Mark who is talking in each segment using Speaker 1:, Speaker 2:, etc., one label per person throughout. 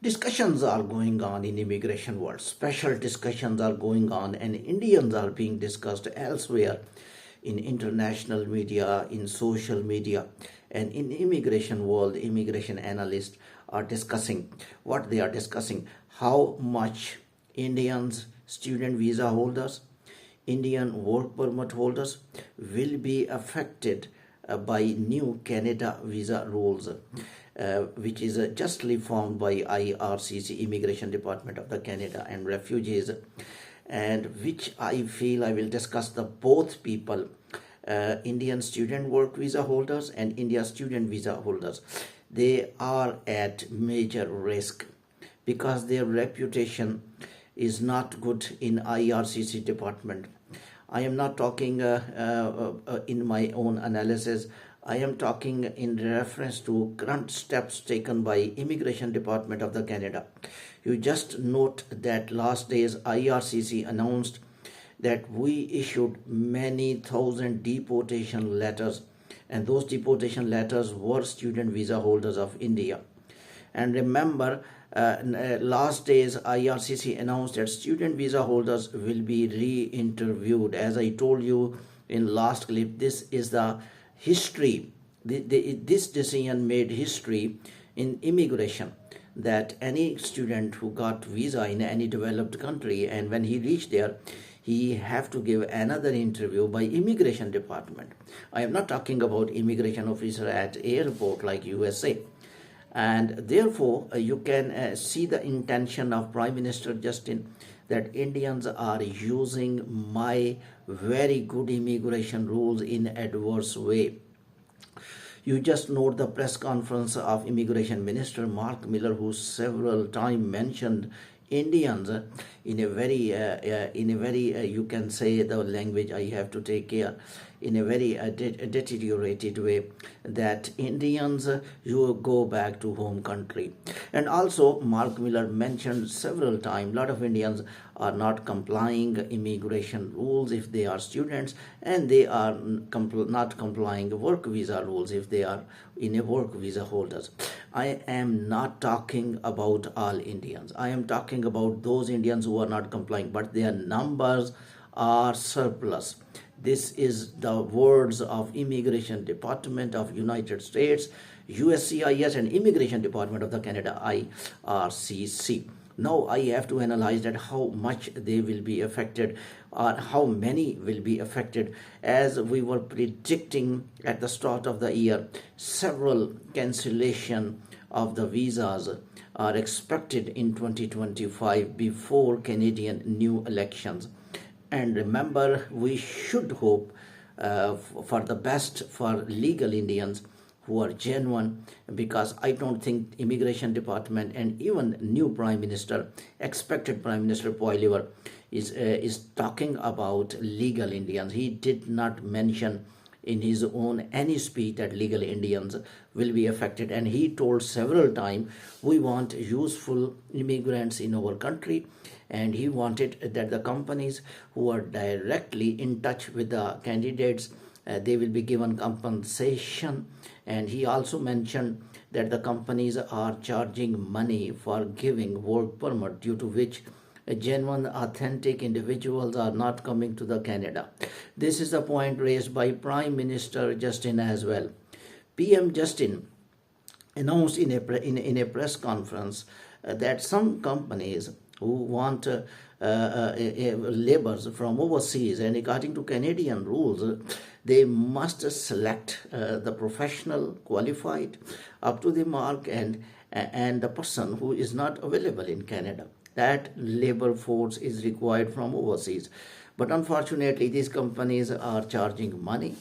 Speaker 1: Discussions are going on in immigration world. Special discussions are going on, and Indians are being discussed elsewhere in international media, in social media, and in immigration world. Immigration analysts are discussing what they are discussing: how much Indians, student visa holders, Indian work permit holders will be affected by new Canada visa rules, which is justly formed by IRCC, Immigration Department of the Canada, and refugees, and which I feel I will discuss the both people, Indian student work visa holders and India student visa holders. They are at major risk because their reputation is not good in IRCC department. I am not talking in my own analysis. I am talking in reference to current steps taken by Immigration Department of the Canada. You just note that last days IRCC announced that we issued many thousand deportation letters, and those deportation letters were student visa holders of India. And remember, last days IRCC announced that student visa holders will be re-interviewed. As I told you in last clip, this is the history. This decision made history in immigration, that any student who got visa in any developed country, and when he reached there, he have to give another interview by immigration department. I am not talking about immigration officer at airport like USA. And therefore, you can see the intention of Prime Minister Justin, that Indians are using my very good immigration rules in adverse way. You just note the press conference of Immigration Minister Mark Miller, who several times mentioned Indians in a very you can say the language I have to take care, in a very deteriorated way, that Indians, you go back to home country. And also Mark Miller mentioned several times, a lot of Indians are not complying immigration rules if they are students, and they are not complying work visa rules if they are in a work visa holders. I am not talking about all Indians. I am talking about those Indians who are not complying, but their numbers are surplus. This is the words of Immigration Department of United States, USCIS, and Immigration Department of the Canada, IRCC. Now I have to analyze that how much they will be affected, or how many will be affected. As we were predicting at the start of the year, several cancellation of the visas are expected in 2025 before Canadian new elections. And remember, we should hope for the best for legal Indians who are genuine, because I don't think Immigration Department and even new Prime Minister, expected Prime Minister Poilievre, is talking about legal Indians. He did not mention in his own any speech that legal Indians will be affected, and he told several times, we want useful immigrants in our country, and he wanted that the companies who are directly in touch with the candidates, they will be given compensation. And he also mentioned that the companies are charging money for giving work permit, due to which genuine authentic individuals are not coming to the Canada. This is the point raised by Prime Minister Justin as well. PM Justin announced in a press conference that some companies who want laborers from overseas, and according to Canadian rules, they must select the professional, qualified, up to the mark, and the person who is not available in Canada. That labor force is required from overseas. But unfortunately, these companies are charging money,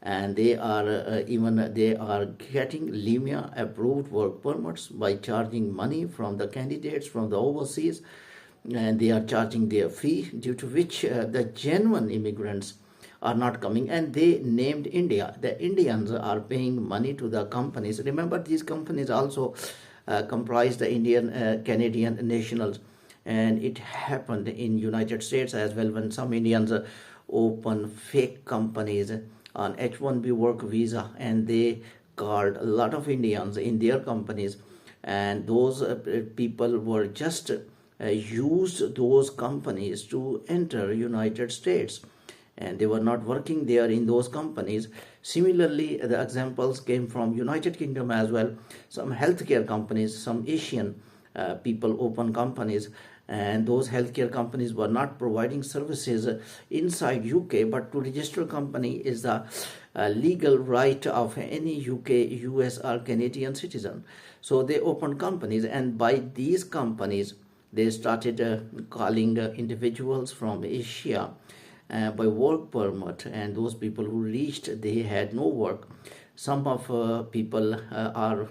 Speaker 1: and they are getting LIMIA approved work permits by charging money from the candidates from the overseas, and they are charging their fee, due to which the genuine immigrants are not coming. And they named India. The Indians are paying money to the companies. Remember, these companies also comprise the Indian Canadian nationals, and it happened in United States as well, when some Indians open fake companies on H-1B work visa, and they called a lot of Indians in their companies, and those people were just used those companies to enter United States, and they were not working there in those companies. Similarly, the examples came from United Kingdom as well. Some healthcare companies, some Asian people open companies, and those healthcare companies were not providing services inside UK, but to register a company is the legal right of any UK, US or Canadian citizen. So they opened companies, and by these companies they started calling individuals from Asia by work permit, and those people who reached, they had no work. Some of people are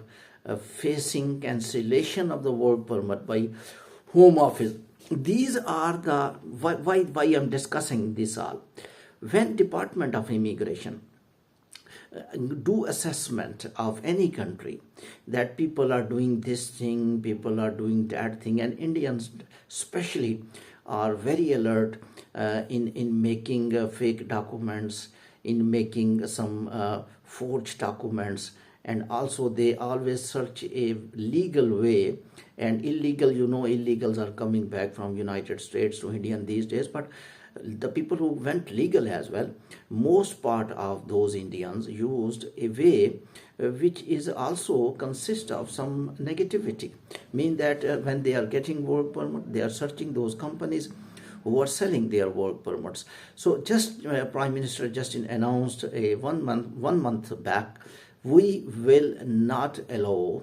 Speaker 1: facing cancellation of the work permit by home office. These are the why I'm discussing this all. When Department of Immigration do assessment of any country, that people are doing this thing, people are doing that thing, and Indians especially are very alert in making fake documents, in making some forged documents, and also they always search a legal way. And illegal, illegals are coming back from United States to India these days, but the people who went legal as well, most part of those Indians used a way which is also consists of some negativity, mean that when they are getting work permit, they are searching those companies who are selling their work permits. So just Prime Minister Justin announced a 1 month back, we will not allow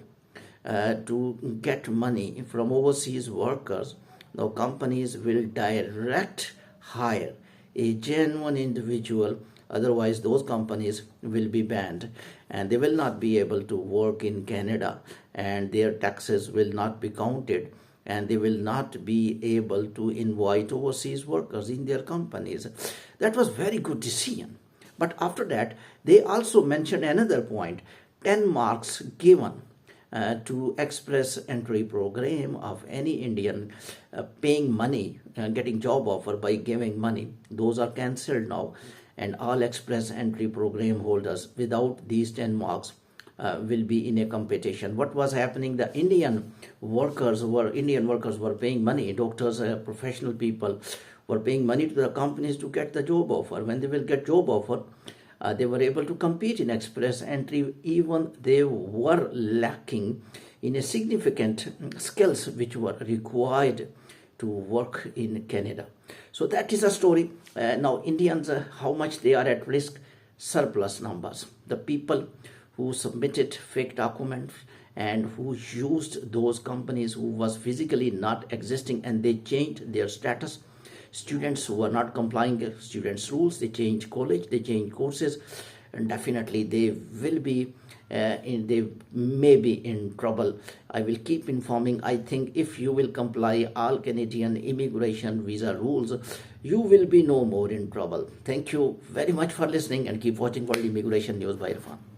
Speaker 1: to get money from overseas workers. Now companies will direct hire a genuine individual, otherwise those companies will be banned and they will not be able to work in Canada, and their taxes will not be counted, and they will not be able to invite overseas workers in their companies. That was very good decision. But after that, they also mentioned another point, 10 marks given to express entry program of any Indian paying money, getting job offer by giving money. Those are cancelled now, and all express entry program holders without these 10 marks will be in a competition. What was happening? The Indian workers were paying money. Doctors, professional people were paying money to the companies to get the job offer. When they will get job offer, they were able to compete in express entry, even they were lacking in a significant skills which were required to work in Canada. So that is a story. Now Indians, how much they are at risk? Surplus numbers. The people who submitted fake documents and who used those companies who was physically not existing, and they changed their status. Students who are not complying students rules, they change college, they change courses, and definitely they will be they may be in trouble. I will keep informing. I think if you will comply all Canadian immigration visa rules, you will be no more in trouble. Thank you very much for listening, and keep watching World Immigration News by Irfan.